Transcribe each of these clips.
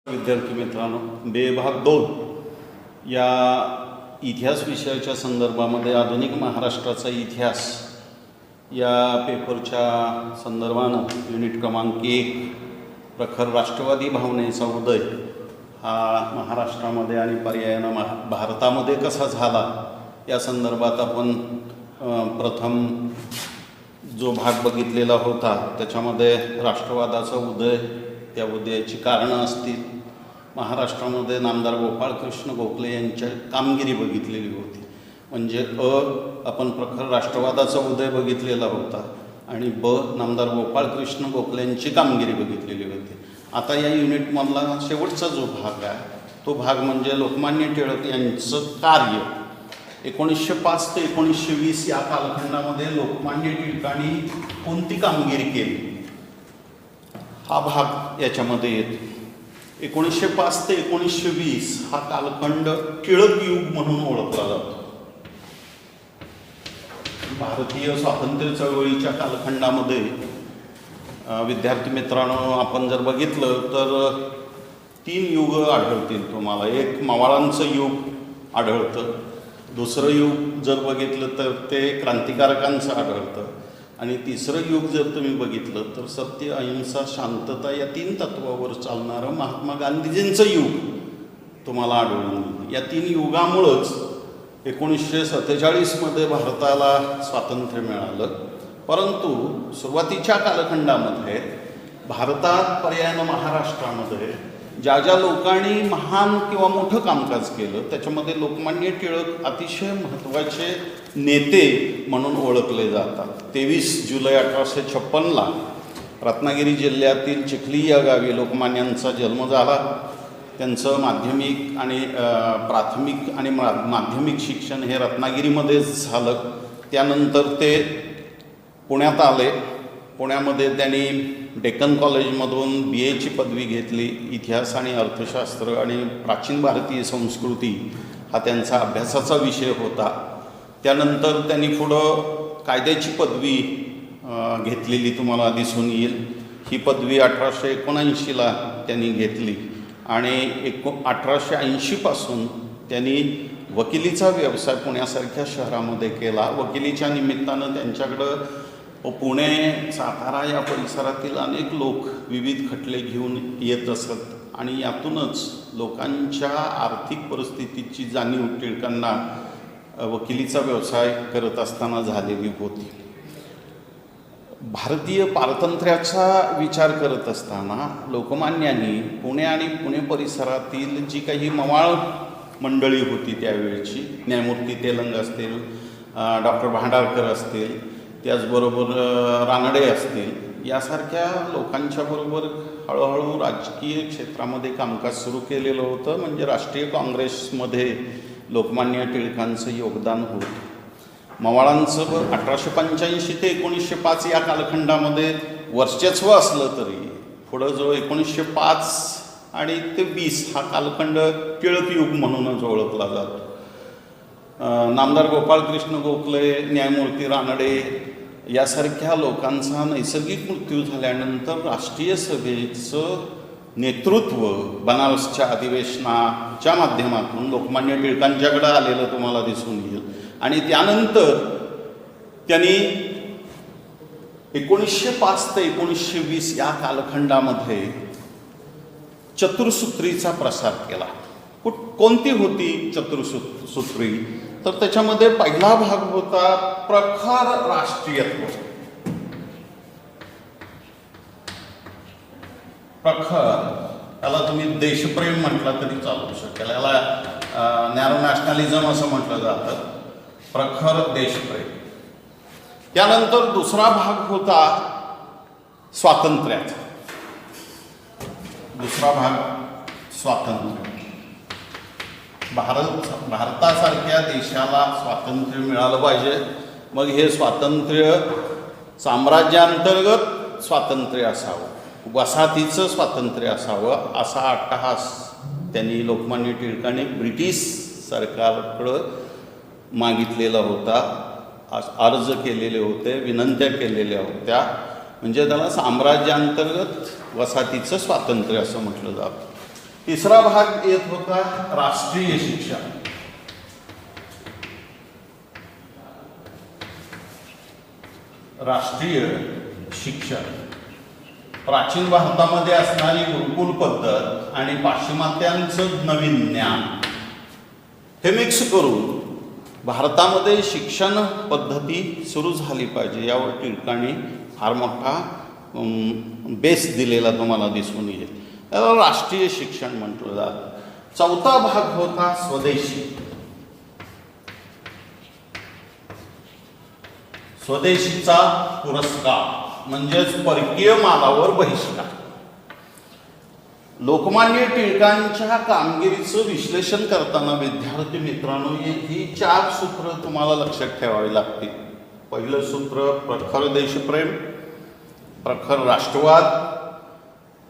विद्यार्थी मित्रांनो, भाग 2 या इतिहास विषयाच्या संदर्भामध्ये आधुनिक महाराष्ट्राचा इतिहास या पेपरच्या संदर्भानं युनिट क्रमांक 1 प्रखर राष्ट्रवादी भावनेचा उदय हा महाराष्ट्रामध्ये आणि पर्यायानं भारतामध्ये कसा झाला या संदर्भात आपण प्रथम जो भाग बघितलेला होता त्याच्यामध्ये राष्ट्रवादाचा उदय, त्या उदयाची कारणं असतील, महाराष्ट्रामध्ये नामदार गोपाळकृष्ण गोखले यांच्या कामगिरी बघितलेली होती. म्हणजे आपण प्रखर राष्ट्रवादाचा उदय बघितलेला होता आणि नामदार गोपाळकृष्ण गोखले यांची कामगिरी बघितलेली होती. आता या युनिटमधला शेवटचा जो भाग आहे तो भाग म्हणजे लोकमान्य टिळक यांचं कार्य 1905 ते 1920 या कालखंडामध्ये लोकमान्य टिळकांनी कोणती कामगिरी केली हा भाग याच्यामध्ये येतो. 1905 ते 1920 हा कालखंड टिळक युग म्हणून ओळखला जातो. भारतीय स्वातंत्र्य चळवळीच्या कालखंडामध्ये विद्यार्थी मित्रांनो आपण जर बघितलं तर 3 युग आढळतील तुम्हाला. एक मवाळांचं युग आढळतं, दुसरं युग जर बघितलं तर ते क्रांतिकारकांचं आढळतं आणि तिसरं युग जर तुम्ही बघितलं तर सत्य, अहिंसा, शांतता या 3 तत्वावर चालणारं महात्मा गांधीजींचं युग तुम्हाला आढळून येईल. या 3 युगामुळंच 1947मध्ये भारताला स्वातंत्र्य मिळालं. परंतु सुरुवातीच्या कालखंडामध्ये भारतात पर्यायानं महाराष्ट्रामध्ये ज्या ज्या लोकांनी महान किंवा मोठं कामकाज केलं त्याच्यामध्ये लोकमान्य टिळक अतिशय महत्त्वाचे नेते म्हणून ओळखले जातात. 23 जुलै 1856ला रत्नागिरी जिल्ह्यातील चिखली या गावी लोकमान्यांचा जन्म झाला. त्यांचं माध्यमिक आणि प्राथमिक आणि माध्यमिक शिक्षण हे रत्नागिरीमध्येच झालं. त्यानंतर ते पुण्यात आले. पुण्यामध्ये त्यांनी डेक्कन कॉलेजमधून BAची पदवी घेतली. इतिहास आणि अर्थशास्त्र आणि प्राचीन भारतीय संस्कृती हा त्यांचा अभ्यासाचा विषय होता. त्यानंतर त्यांनी पुढं कायद्याची पदवी घेतलेली तुम्हाला दिसून येईल. ही पदवी 1879ला त्यांनी घेतली आणि 1880पासून त्यांनी वकिलीचा व्यवसाय पुण्यासारख्या शहरामध्ये केला. वकिलीच्या निमित्तानं त्यांच्याकडं पुणे, सातारा या परिसरातील अनेक लोक विविध खटले घेऊन येत असत आणि यातूनच लोकांच्या आर्थिक परिस्थितीची जाणीव टिळकांना वकिलीचा व्यवसाय करत असताना झालेली होती. भारतीय पारतंत्र्याचा विचार करत असताना लोकमान्यांनी पुणे आणि पुणे परिसरातील जी काही मवाळ मंडळी होती त्यावेळची, न्यायमूर्ती तेलंग असतील, डॉक्टर भांडारकर असतील, त्याचबरोबर रानडे असतील, यासारख्या लोकांच्याबरोबर हळूहळू राजकीय क्षेत्रामध्ये कामकाज सुरू केलेलं होतं. म्हणजे राष्ट्रीय काँग्रेसमध्ये लोकमान्य टिळकांचं योगदान होतं. मवाळांचं 1885 ते 1905 या कालखंडामध्ये वर्चस्व असलं तरी पुढं जो 1905 आणि ते 20 हा कालखंड टिळक युग म्हणूनच ओळखला जातो. नामदार गोपाळकृष्ण गोखले, न्यायमूर्ती रानडे यासारख्या लोकांचा नैसर्गिक मृत्यू झाल्यानंतर राष्ट्रीय सभेचं नेतृत्व बनारसच्या अधिवेशनाच्या माध्यमातून लोकमान्य टिळकांच्याकडे आलेलं तुम्हाला दिसून येईल. आणि त्यानंतर त्यांनी 1905 ते 1920 या कालखंडामध्ये चतुर्सूत्रीचा प्रसार केला. कोणती होती चतुर्सूत्री? तर त्याच्यामध्ये पहिला भाग होता प्रखर राष्ट्रीयत्व. प्रखर त्याला तुम्ही देशप्रेम म्हटलं तरी चालू शकेल. याला नॅरो नॅशनलिझम असं म्हटलं जातं. प्रखर देशप्रेम. त्यानंतर दुसरा भाग होता स्वातंत्र्याचा. दुसरा भाग स्वातंत्र्य. भारतासारख्या देशाला स्वातंत्र्य मिळालं पाहिजे. मग हे स्वातंत्र्य साम्राज्यांतर्गत स्वातंत्र्य असावं, वसाहतीचं स्वातंत्र्य असावं, असा अट्टहास त्यांनी लोकमान्य टिळकांनी ब्रिटिश सरकारकडं मागितलेला होता. अर्ज केलेले होते, विनंत्या केलेल्या होत्या. म्हणजे त्याला साम्राज्यांतर्गत वसाहतीचं स्वातंत्र्य असं म्हटलं जातं. तिसरा भाग येत होता राष्ट्रीय शिक्षण. राष्ट्रीय शिक्षण प्राचीन भारतामध्ये असणारी गुरुकुल पद्धत आणि पाश्चिमात्यांचं नवीन ज्ञान हे मिक्स करून भारतामध्ये शिक्षण पद्धती सुरू झाली पाहिजे यावर टिळकांनी फार मोठा बेस दिलेला तुम्हाला दिसून येईल. त्याला राष्ट्रीय शिक्षण म्हटलं जातं. चौथा भाग होता स्वदेशी. स्वदेशीचा पुरस्कार म्हणजेच परकीय मालावर बहिष्कार. लोकमान्य टिळकांच्या कामगिरीचं विश्लेषण करताना विद्यार्थी मित्रांनो ही 4 सूत्र तुम्हाला लक्षात ठेवावी लागतील. पहिलं सूत्र प्रखर देशप्रेम, प्रखर राष्ट्रवाद,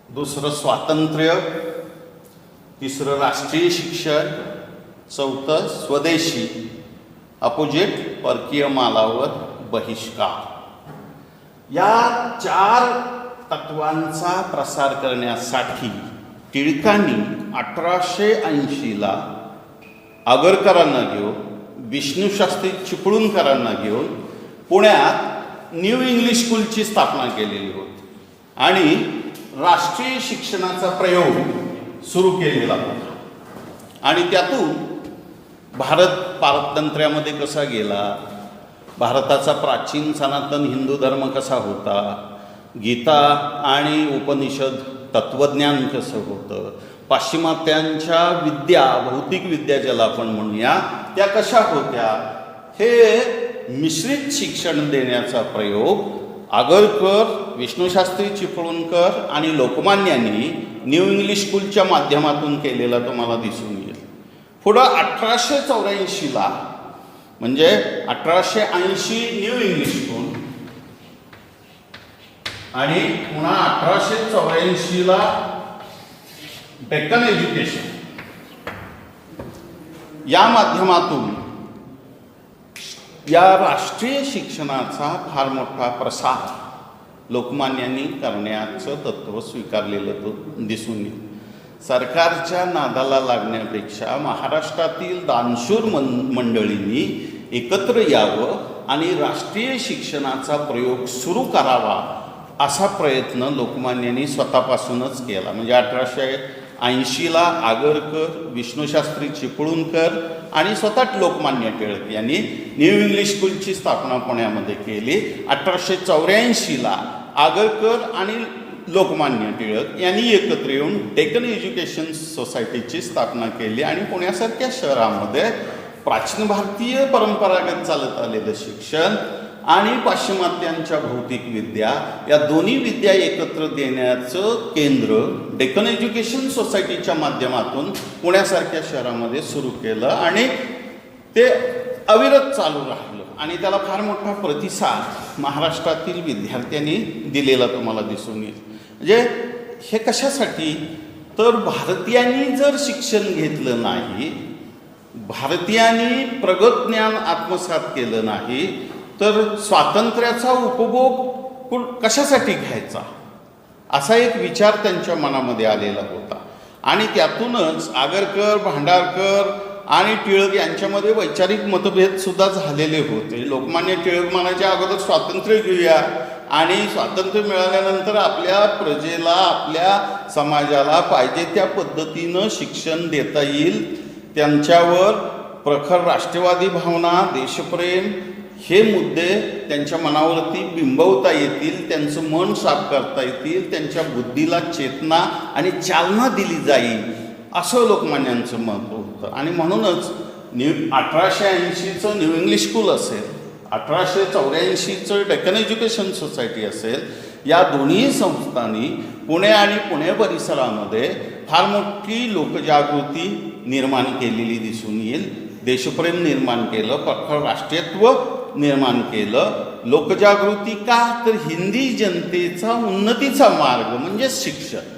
दुसरं स्वातंत्र्य, तिसरं राष्ट्रीय शिक्षण, चौथं स्वदेशी अपोजिट परकीय मालावर बहिष्कार. या 4 तत्वांचा प्रसार करण्यासाठी टिळकांनी 1880ला आगरकरांना घेऊन, विष्णूशास्त्री चिपळूणकरांना घेऊन पुण्यात न्यू इंग्लिश स्कूलची स्थापना केलेली होती आणि राष्ट्रीय शिक्षणाचा प्रयोग सुरू केलेला होता. आणि त्यातून भारत पारतंत्र्यामध्ये कसा गेला, भारताचा प्राचीन सनातन हिंदू धर्म कसा होता, गीता आणि उपनिषद तत्वज्ञान कसं होतं, पाश्चिमात्यांच्या विद्या, भौतिक विद्या ज्याला आपण म्हणूया, त्या कशा होत्या, हे मिश्रित शिक्षण देण्याचा प्रयोग आगरकर, विष्णूशास्त्री चिपळूणकर आणि लोकमान्यांनी न्यू इंग्लिश स्कूलच्या माध्यमातून केलेला तुम्हाला दिसून येईल. पुढं 1884ला म्हणजे 1880 न्यू इंग्लिश स्कूल आणि पुन्हा 1884ला डेक्कन एज्युकेशन या माध्यमातून या राष्ट्रीय शिक्षणाचा फार मोठा प्रसार लोकमान्यांनी करण्याचं तत्त्व स्वीकारलेलं दिसून येईल. सरकारच्या नादाला लागण्यापेक्षा महाराष्ट्रातील दानशूर मंडळींनी एकत्र यावं आणि राष्ट्रीय शिक्षणाचा प्रयोग सुरू करावा असा प्रयत्न लोकमान्यांनी स्वतःपासूनच केला. म्हणजे 1880ला आगरकर, विष्णूशास्त्री चिपळूणकर आणि स्वतः लोकमान्य टिळक यांनी न्यू इंग्लिश स्कूलची स्थापना पुण्यामध्ये केली. 1884ला आगरकर आणि लोकमान्य टिळक यांनी एकत्र येऊन डेक्कन एज्युकेशन सोसायटीची स्थापना केली आणि पुण्यासारख्या शहरामध्ये प्राचीन भारतीय परंपरागत चालत आलेलं शिक्षण आणि पाश्चिमात्यांच्या भौतिक विद्या या दोन्ही विद्या एकत्र देण्याचं केंद्र डेक्कन एज्युकेशन सोसायटीच्या माध्यमातून पुण्यासारख्या शहरामध्ये सुरू केलं आणि ते अविरत चालू राहिलं आणि त्याला फार मोठा प्रतिसाद महाराष्ट्रातील विद्यार्थ्यांनी दिलेला तुम्हाला दिसून येईल. म्हणजे हे कशासाठी, तर भारतीयांनी जर शिक्षण घेतलं नाही, भारतीयांनी प्रगत ज्ञान आत्मसात केलं नाही, तर स्वातंत्र्याचा उपभोग कशासाठी घ्यायचा असा एक विचार त्यांच्या मनामध्ये आलेला होता. आणि त्यातूनच आगरकर, भांडारकर आणि टिळक यांच्यामध्ये वैचारिक मतभेद सुद्धा झालेले होते. लोकमान्य टिळक म्हणायच्या अगोदर स्वातंत्र्य घेऊया आणि स्वातंत्र्य मिळाल्यानंतर आपल्या प्रजेला, आपल्या समाजाला पाहिजे त्या पद्धतीनं शिक्षण देता येईल, त्यांच्यावर प्रखर राष्ट्रवादी भावना, देशप्रेम हे मुद्दे त्यांच्या मनावरती बिंबवता येतील, त्यांचं मन साफ करता येतील, त्यांच्या बुद्धीला चेतना आणि चालना दिली जाईल असं लोकमान्यांचं मत होतं. आणि म्हणूनच 1880चं न्यू इंग्लिश स्कूल असेल, 1884चं डेक्कन एज्युकेशन सोसायटी असेल, या दोन्ही संस्थांनी पुणे आणि पुणे परिसरामध्ये फार मोठी लोकजागृती निर्माण केलेली दिसून येईल. देशप्रेम निर्माण केलं, प्रखर राष्ट्रीयत्व निर्माण केलं. लोकजागृती का, तर हिंदी जनतेचा उन्नतीचा मार्ग म्हणजे शिक्षण,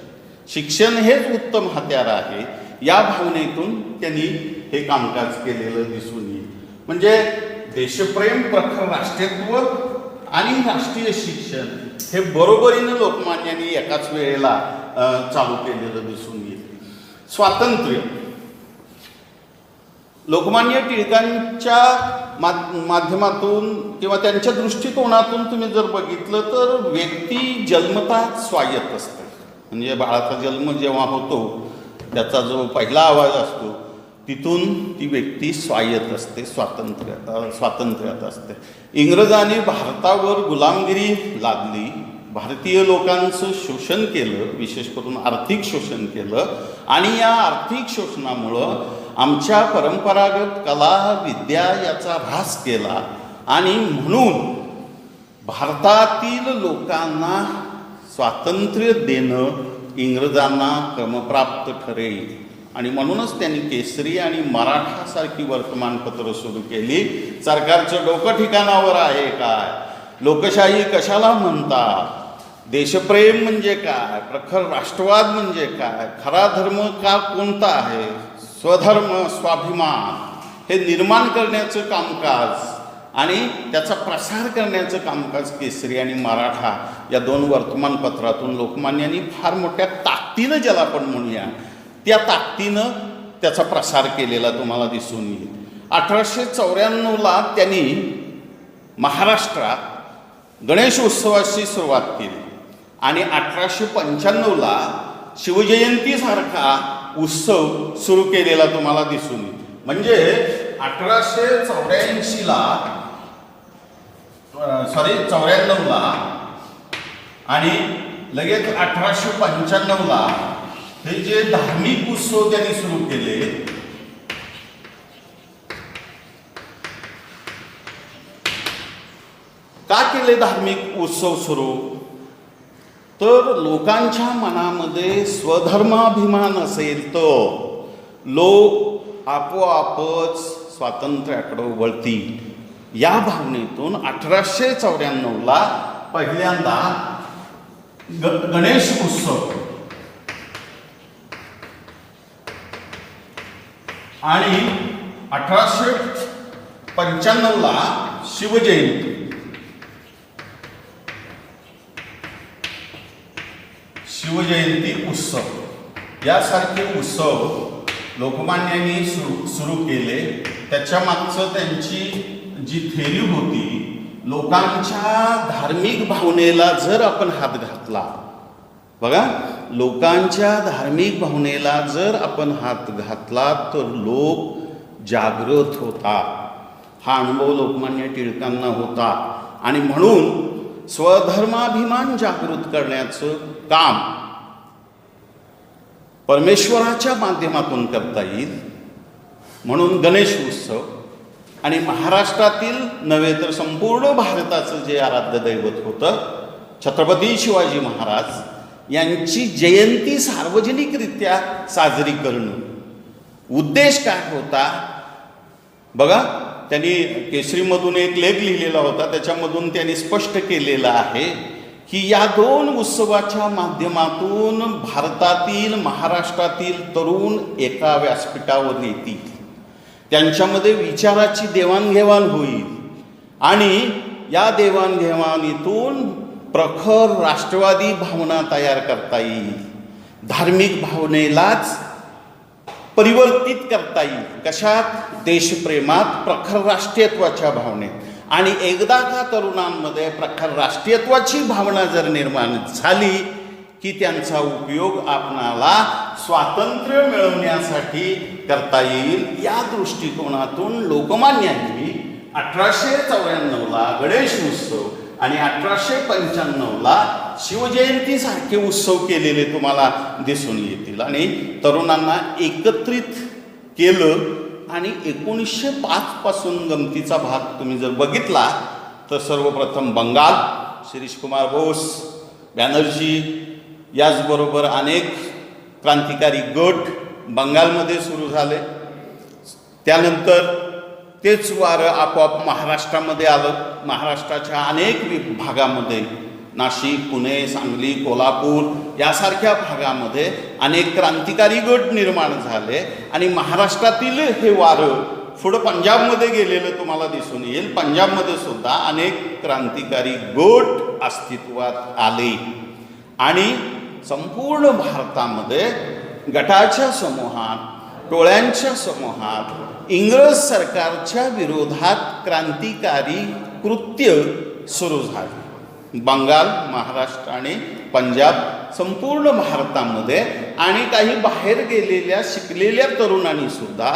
शिक्षण हेच उत्तम हत्यार आहे या भावनेतून त्यांनी हे कामकाज केलेलं दिसून येईल. म्हणजे देशप्रेम, प्रखर राष्ट्रीयत्व आणि राष्ट्रीय शिक्षण हे बरोबरीनं लोकमान्यांनी एकाच वेळेला चालू केलेलं दिसून येईल. स्वातंत्र्य लोकमान्य टिळकांच्या माध्यमातून किंवा त्यांच्या दृष्टिकोनातून तुम्ही जर बघितलं तर व्यक्ती जन्मतः स्वायत्त असते. म्हणजे बाळाचा जन्म जेव्हा होतो त्याचा जो पहिला आवाज असतो तिथून ती व्यक्ती स्वायत्त असते, स्वातंत्र्यात असते. इंग्रजांनी भारतावर गुलामगिरी लादली, भारतीय लोकांचं शोषण केलं, विशेष करून आर्थिक शोषण केलं आणि या आर्थिक शोषणामुळं आमच्या परंपरागत कला विद्या याचा ऱ्हास केला आणि म्हणून भारतातील लोकांना स्वातंत्र्य देणं इंग्रजांना क्रमप्राप्त ठरेल आणि म्हणूनच त्यांनी केसरी आणि मराठासारखी वर्तमानपत्र सुरू केली. सरकारचं डोकं ठिकाणावर आहे काय, लोकशाही कशाला म्हणतात, देशप्रेम म्हणजे काय, प्रखर राष्ट्रवाद म्हणजे काय, खरा धर्म का कोणता आहे, स्वधर्म स्वाभिमान हे निर्माण करण्याचं कामकाज आणि त्याचा प्रसार करण्याचं कामकाज केसरी आणि मराठा या 2 वर्तमानपत्रातून लोकमान्यांनी फार मोठ्या ताकदीनं, ज्याला आपण म्हणूया त्या ताकदीनं त्याचा प्रसार केलेला तुम्हाला दिसून येईल. 1894ला त्यांनी महाराष्ट्रात गणेश उत्सवाची सुरुवात केली आणि 1895ला शिवजयंतीसारखा उत्सव सुरू केलेला तुम्हाला दिसून येईल. म्हणजे 1894ला आणि लगेच 1895ला हे जे धार्मिक उत्सव त्यांनी सुरू केले का केले धार्मिक उत्सव सुरू, तर लोकांच्या मनामध्ये स्वधर्माभिमान असेल तर लोक आपोआपच स्वातंत्र्याकडे वळतील. या भावनेतून 1894ला पहिल्यांदा गणेश उत्सव आणि 1895ला शिवजयंती उत्सव यासारखे उत्सव लोकमान्यांनी सुरू केले. त्याच्या मागचं त्यांची जी थेरी होती, लोकांच्या धार्मिक भावनेला जर आपण हात घातला, बघा, लोकांच्या धार्मिक भावनेला जर आपण हात घातला तर लोक जागृत होतात. हा अनुभव लोकमान्य टिळकांना होता आणि म्हणून स्वधर्माभिमान जागृत करण्याचं काम परमेश्वराच्या माध्यमातून करता येईल म्हणून गणेश उत्सव आणि महाराष्ट्रातील नव्हे तर संपूर्ण भारताचं जे आराध्य दैवत होतं छत्रपती शिवाजी महाराज यांची जयंती सार्वजनिकरित्या साजरी करणं. उद्देश काय होता बघा, त्यांनी केसरीमधून एक लेख लिहिलेला होता, त्याच्यामधून त्यांनी स्पष्ट केलेलं आहे की या 2 उत्सवाच्या माध्यमातून भारतातील महाराष्ट्रातील तरुण एका व्यासपीठावर येतील, त्यांच्यामध्ये विचाराची देवाणघेवाण होईल आणि या देवाणघेवाणीतून प्रखर राष्ट्रवादी भावना तयार करता येईल, धार्मिक भावनेलाच परिवर्तित करता येईल. कशात? देशप्रेमात, प्रखर राष्ट्रीयत्वाच्या भावनेत. आणि एकदा का तरुणांमध्ये प्रखर राष्ट्रीयत्वाची भावना जर निर्माण झाली की त्यांचा उपयोग आपणाला स्वातंत्र्य मिळवण्यासाठी करता येईल. या दृष्टिकोनातून लोकमान्यांनी 1894ला गणेश उत्सव आणि 1895ला शिवजयंतीसारखे उत्सव केलेले तुम्हाला दिसून येतील आणि तरुणांना एकत्रित केलं. आणि 1905 पासून गमतीचा भाग तुम्ही जर बघितला तर सर्वप्रथम बंगाल, शिरीषकुमार बोस, बॅनर्जी याचबरोबर अनेक क्रांतिकारी गट बंगालमध्ये सुरू झाले. त्यानंतर तेच वारं आपोआप महाराष्ट्रामध्ये आलं. महाराष्ट्राच्या अनेक भागामध्ये नाशिक, पुणे, सांगली, कोल्हापूर यासारख्या भागामध्ये अनेक क्रांतिकारी गट निर्माण झाले आणि महाराष्ट्रातील हे वारं पुढं पंजाबमध्ये गेलेलं तुम्हाला दिसून येईल. पंजाबमध्ये सुद्धा अनेक क्रांतिकारी गट अस्तित्वात आले आणि संपूर्ण भारतामध्ये गटाच्या समूहात, टोळ्यांच्या समूहात इंग्रज सरकारच्या विरोधात क्रांतिकारी कृत्य सुरू झाली. बंगाल, महाराष्ट्र आणि पंजाब, संपूर्ण भारतामध्ये आणि काही बाहेर गेलेल्या शिकलेल्या तरुणांनी सुद्धा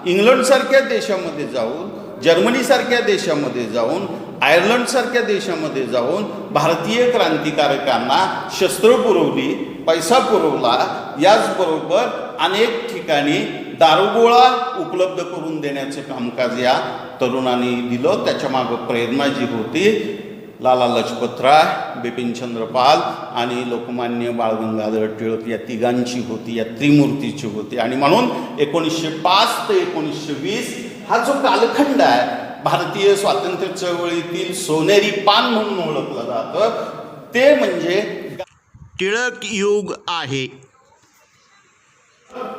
इंग्लंडसारख्या देशामध्ये जाऊन, जर्मनीसारख्या देशामध्ये जाऊन, आयर्लंडसारख्या देशामध्ये जाऊन भारतीय क्रांतिकारकांना शस्त्र पुरवली, पैसा पुरवला. याचबरोबर अनेक ठिकाणी दारुगोळा उपलब्ध करून देण्याचं कामकाज या तरुणांनी दिलं. त्याच्यामागं प्रेरणा जी होती लाला लजपतराय, बिपिनचंद्र पाल आणि लोकमान्य बाळ गंगाधर टिळक या तिघांची होती, या त्रिमूर्तीची होती. आणि म्हणून 1905 ते 1920 हा जो कालखंड आहे भारतीय स्वातंत्र्य चळवळीतील सोनेरी पान म्हणून ओळखलं जातं, ते म्हणजे टिळक युग आहे.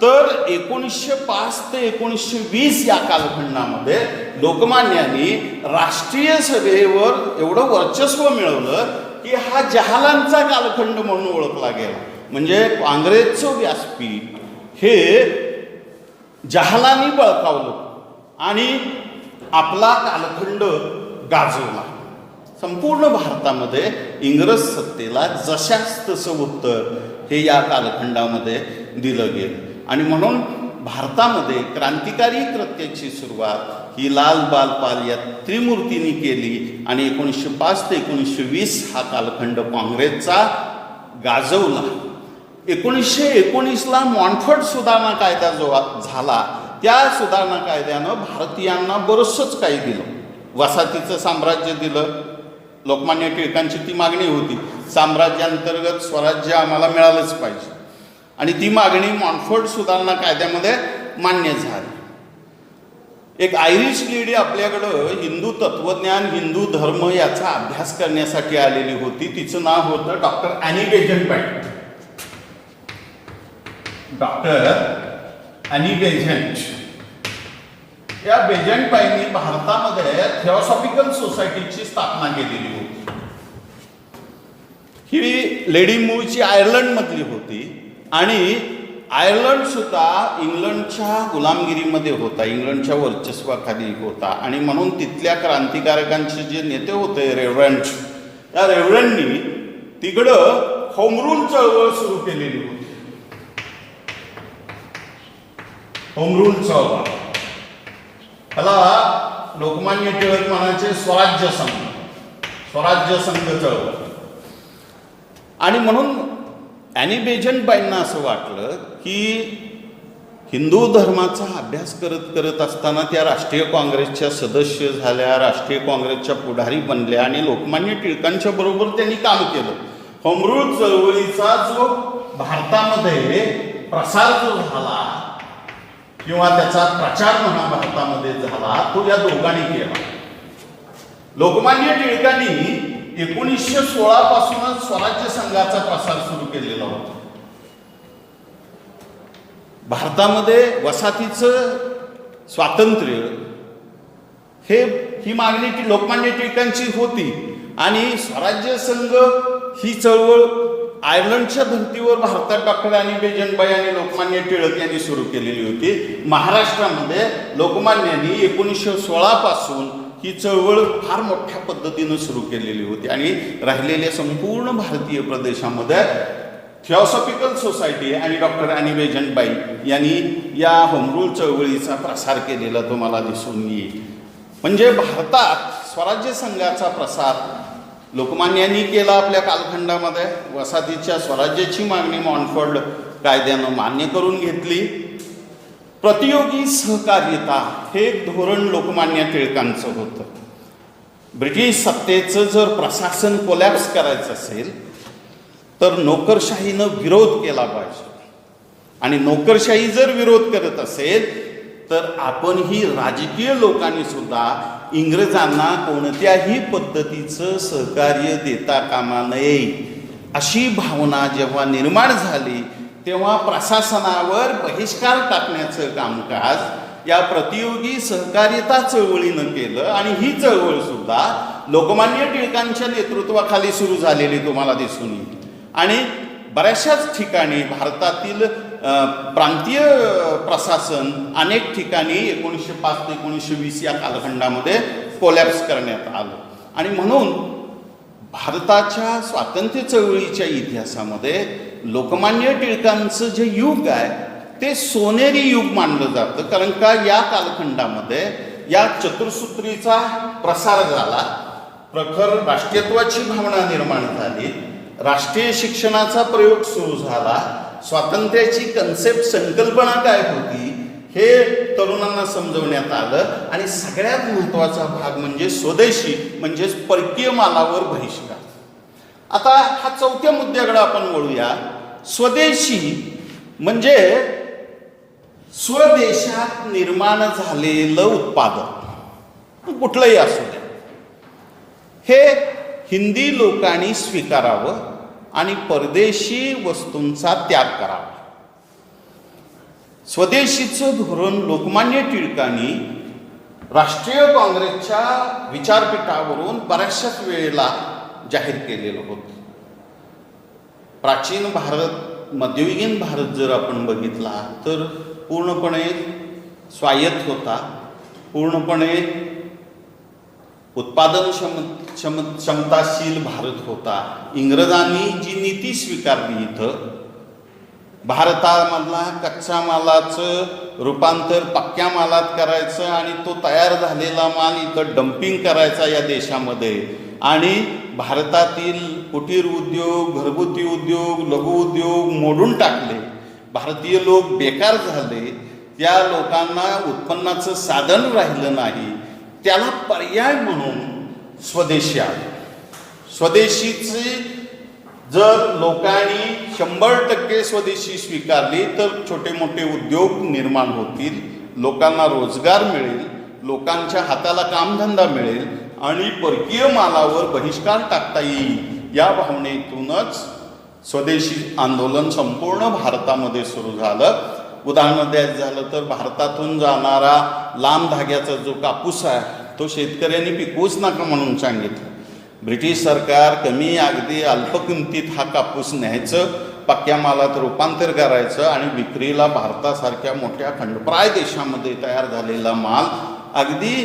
तर 1905 ते 1920 या कालखंडामध्ये लोकमान्यांनी राष्ट्रीय सभेवर एवढं वर्चस्व मिळवलं की हा जहालांचा कालखंड म्हणून ओळखला गेला. म्हणजे काँग्रेसचं व्यासपीठ हे जहालांनी बळकावलं आणि आपला कालखंड गाजवला. संपूर्ण भारतामध्ये इंग्रज सत्तेला जशास तसं उत्तर हे या कालखंडामध्ये दिलं गेलं. आणि म्हणून भारतामध्ये क्रांतिकारी कृत्याची सुरुवात ही लाल बाल पाल या त्रिमूर्तींनी केली आणि 1905 ते 1920 हा कालखंड काँग्रेसचा गाजवला. 1919ला मॉन्टफर्ट सुधारणा कायदा जो झाला, त्या सुधारणा कायद्यानं भारतीयांना बरंचसंच काही दिलं. वसाहतीचं साम्राज्य दिलं. लोकमान्य टिळकांची ती मागणी होती, साम्राज्याअंतर्गत स्वराज्य आम्हाला मिळालंच पाहिजे, आणि ती मागणी मॉन्टफर्ट सुधारणा कायद्यामध्ये मान्य झाली. एक आयरिश लेडी आपल्याकडं हिंदू तत्वज्ञान, हिंदू धर्म याचा अभ्यास करण्यासाठी आलेली होती. तिचं नाव होतं doctor Annie Besant point. Doctor Annie Besant या बेझंट पाईंनी भारतामध्ये थिओसॉफिकल सोसायटीची स्थापना केलेली होती. ही लेडी मूळची आयर्लंडमधली होती आणि आयर्लंड सुद्धा इंग्लंडच्या गुलामगिरीमध्ये होता, इंग्लंडच्या वर्चस्वाखाली होता. आणि म्हणून तिथल्या क्रांतिकारकांचे जे नेते होते रेव्हरंड, त्या रेव्हरंडनी तिकडं होम रूल चळवळ सुरू केलेली होती. होम रूल चळवळ, त्याला लोकमान्य टिळक म्हणायचे स्वराज्य संघ चळवळ. आणि म्हणून ॲनी बेझंट बाईंना असं वाटलं की हिंदू धर्माचा अभ्यास करत असताना त्या राष्ट्रीय काँग्रेसच्या सदस्य झाल्या, राष्ट्रीय काँग्रेसच्या पुढारी बनल्या आणि लोकमान्य टिळकांच्या बरोबर त्यांनी काम केलं. होम रूल चळवळीचा जो भारतामध्ये प्रसार जो झाला किंवा त्याचा प्रचार म्हणा भारतामध्ये झाला, तो या दोघांनी केला. लोकमान्य टिळकांनी 1916 पासूनच स्वराज्य संघाचा प्रसार सुरू केलेला होता. भारतामध्ये वसाहतीचं स्वातंत्र्य ही मागणी लोकमान्य टिळकांची होती आणि स्वराज्य संघ ही चळवळ आयर्लंडच्या धर्तीवर भारतात डॉक्टर ॲनी बेझंट बाई आणि लोकमान्य टिळक यांनी सुरू केलेली होती. महाराष्ट्रामध्ये लोकमान्यांनी 1916 पासून ही चळवळ फार मोठ्या पद्धतीनं सुरू केलेली होती आणि राहिलेल्या संपूर्ण भारतीय प्रदेशामध्ये थिओसॉफिकल सोसायटी आणि डॉक्टर ॲनी बेझंट बाई यांनी या होम रूल चळवळीचा प्रसार केलेला तुम्हाला दिसून येईल. म्हणजे भारतात स्वराज्य संघाचा प्रसार लोकमान्यांनी केला आपल्या कालखंडामध्ये. वसाहतीच्या स्वराज्याची मागणी मॉन्टफर्ट कायद्यानं मान्य करून घेतली. प्रतियोगी सहकार्यता हे एक धोरण लोकमान्य टिळकांचं होतं. ब्रिटिश सत्तेचं जर प्रशासन कोलॅप्स करायचं असेल तर नोकरशाहीनं विरोध केला पाहिजे, आणि नोकरशाही जर विरोध करत असेल तर आपणही राजकीय लोकांनी सुद्धा इंग्रजांना कोणत्याही पद्धतीचं सहकार्य देता कामा नये, अशी भावना जेव्हा निर्माण झाली तेव्हा प्रशासनावर बहिष्कार टाकण्याचं कामकाज या प्रतियोगी सहकार्यता चळवळीनं केलं. आणि ही चळवळ सुद्धा लोकमान्य टिळकांच्या नेतृत्वाखाली सुरू झालेली तुम्हाला दिसून येईल. आणि बऱ्याचशाच ठिकाणी भारतातील प्रांतीय प्रशासन अनेक ठिकाणी 1905 ते 1920 या कालखंडामध्ये कोलॅप्स करण्यात आलं. आणि म्हणून भारताच्या स्वातंत्र्य चळवळीच्या इतिहासामध्ये लोकमान्य टिळकांचं जे युग आहे ते सोनेरी युग मानलं जातं. कारण का या कालखंडामध्ये या चतुर्सूत्रीचा प्रसार झाला, प्रखर राष्ट्रीयत्वाची भावना निर्माण झाली, राष्ट्रीय शिक्षणाचा प्रयोग सुरू झाला, स्वातंत्र्याची कन्सेप्ट संकल्पना काय होती हे तरुणांना समजवण्यात आलं. आणि सगळ्यात महत्त्वाचा भाग म्हणजे स्वदेशी म्हणजेच परकीय मालावर बहिष्कार. आता हा चौथ्या मुद्द्याकडे आपण वळूया. स्वदेशी म्हणजे स्वदेशात निर्माण झालेलं उत्पादन कुठलंही असू द्या, हे हिंदी लोकांनी स्वीकारावं आणि परदेशी वस्तूंचा त्याग करावा. स्वदेशीचं धोरण लोकमान्य टिळकांनी राष्ट्रीय काँग्रेसच्या विचारपीठावरून बऱ्याचशाच वेळेला जाहीर केलेलं होतं. प्राचीन भारत, मध्ययुगीन भारत जर आपण बघितला तर पूर्णपणे स्वायत्त होता, पूर्णपणे उत्पादन क्षमताशील भारत होता. इंग्रजांनी जी नीती स्वीकारली इथं भारतामधला कच्च्या मालाचं रूपांतर पक्क्या मालात करायचं आणि तो तयार झालेला माल इथं डम्पिंग करायचा या देशामध्ये, आणि भारतातील कुटीर उद्योग, घरगुती उद्योग, लघु उद्योग मोडून टाकले, भारतीय लोक बेकार झाले, त्या लोकांना उत्पन्नाचं साधन राहिलं नाही, त्याला पर्याय म्हणून स्वदेशी आले. स्वदेशीचे जर लोकांनी 100% स्वदेशी स्वीकारली तर छोटे मोठे उद्योग निर्माण होतील, लोकांना रोजगार मिळेल, लोकांच्या हाताला कामधंदा मिळेल आणि परकीय मालावर बहिष्कार टाकता येईल. या भावनेतूनच स्वदेशी आंदोलन संपूर्ण भारतामध्ये सुरू झालं. उदाहरण द्यायचं झालं तर भारतातून जाणारा लांब धाग्याचा जो कापूस आहे तो शेतकऱ्यांनी पिकवूच नका म्हणून सांगितलं. ब्रिटिश सरकार कमी अगदी अल्प किमतीत हा कापूस न्यायचं, पक्क्या मालात रूपांतर करायचं आणि विक्रीला भारतासारख्या मोठ्या खंडप्राय देशामध्ये तयार झालेला माल अगदी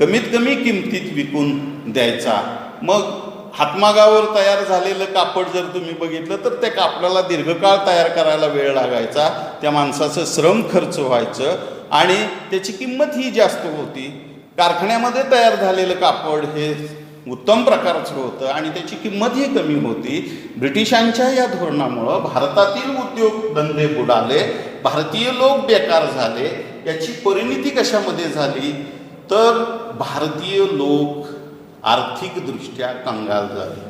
कमीत कमी किमतीत विकून द्यायचा. मग हातमागावर तयार झालेलं कापड जर तुम्ही बघितलं तर त्या कापडाला दीर्घकाळ तयार करायला वेळ लागायचा, त्या माणसाचं श्रम खर्च व्हायचं आणि त्याची किंमत ही जास्त होती. कारखान्यामध्ये तयार झालेलं कापड हे उत्तम प्रकारचं होतं आणि त्याची किंमतही कमी होती. ब्रिटिशांच्या या धोरणामुळं भारतातील उद्योगधंदे बुडाले, भारतीय लोक बेकार झाले. याची परिणिती कशामध्ये झाली तर भारतीय लोक आर्थिकदृष्ट्या कंगाल झाले.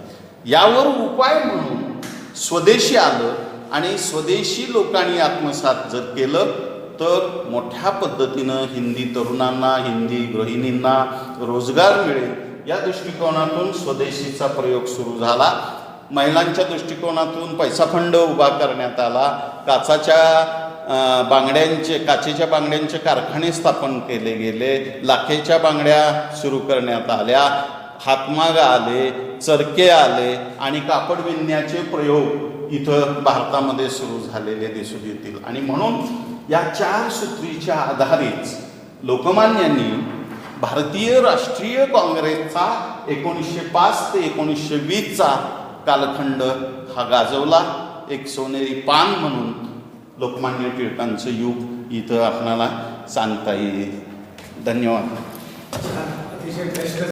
यावर उपाय म्हणून स्वदेशी आलं आणि स्वदेशी लोकांनी आत्मसात जर केलं तर मोठ्या पद्धतीनं हिंदी तरुणांना, हिंदी गृहिणींना रोजगार मिळेल. या दृष्टिकोनातून स्वदेशीचा प्रयोग सुरू झाला. महिलांच्या दृष्टिकोनातून पैसा फंड उभा करण्यात आला. काचेच्या बांगड्यांचे कारखाने स्थापन केले गेले, लाखेच्या बांगड्या सुरू करण्यात आल्या, हातमाग आले, चरखे आले आणि कापड विणण्याचे प्रयोग इथं भारतामध्ये सुरू झालेले दिसून येतील. आणि म्हणून या 4 सूत्रीच्या आधारेच लोकमान्यांनी भारतीय राष्ट्रीय काँग्रेसचा 1905 ते 1920चा कालखंड हा गाजवला. एक सोनेरी पान म्हणून लोकमान्य टिळकांचं युग इथं आपणाला सांगता येईल. धन्यवाद.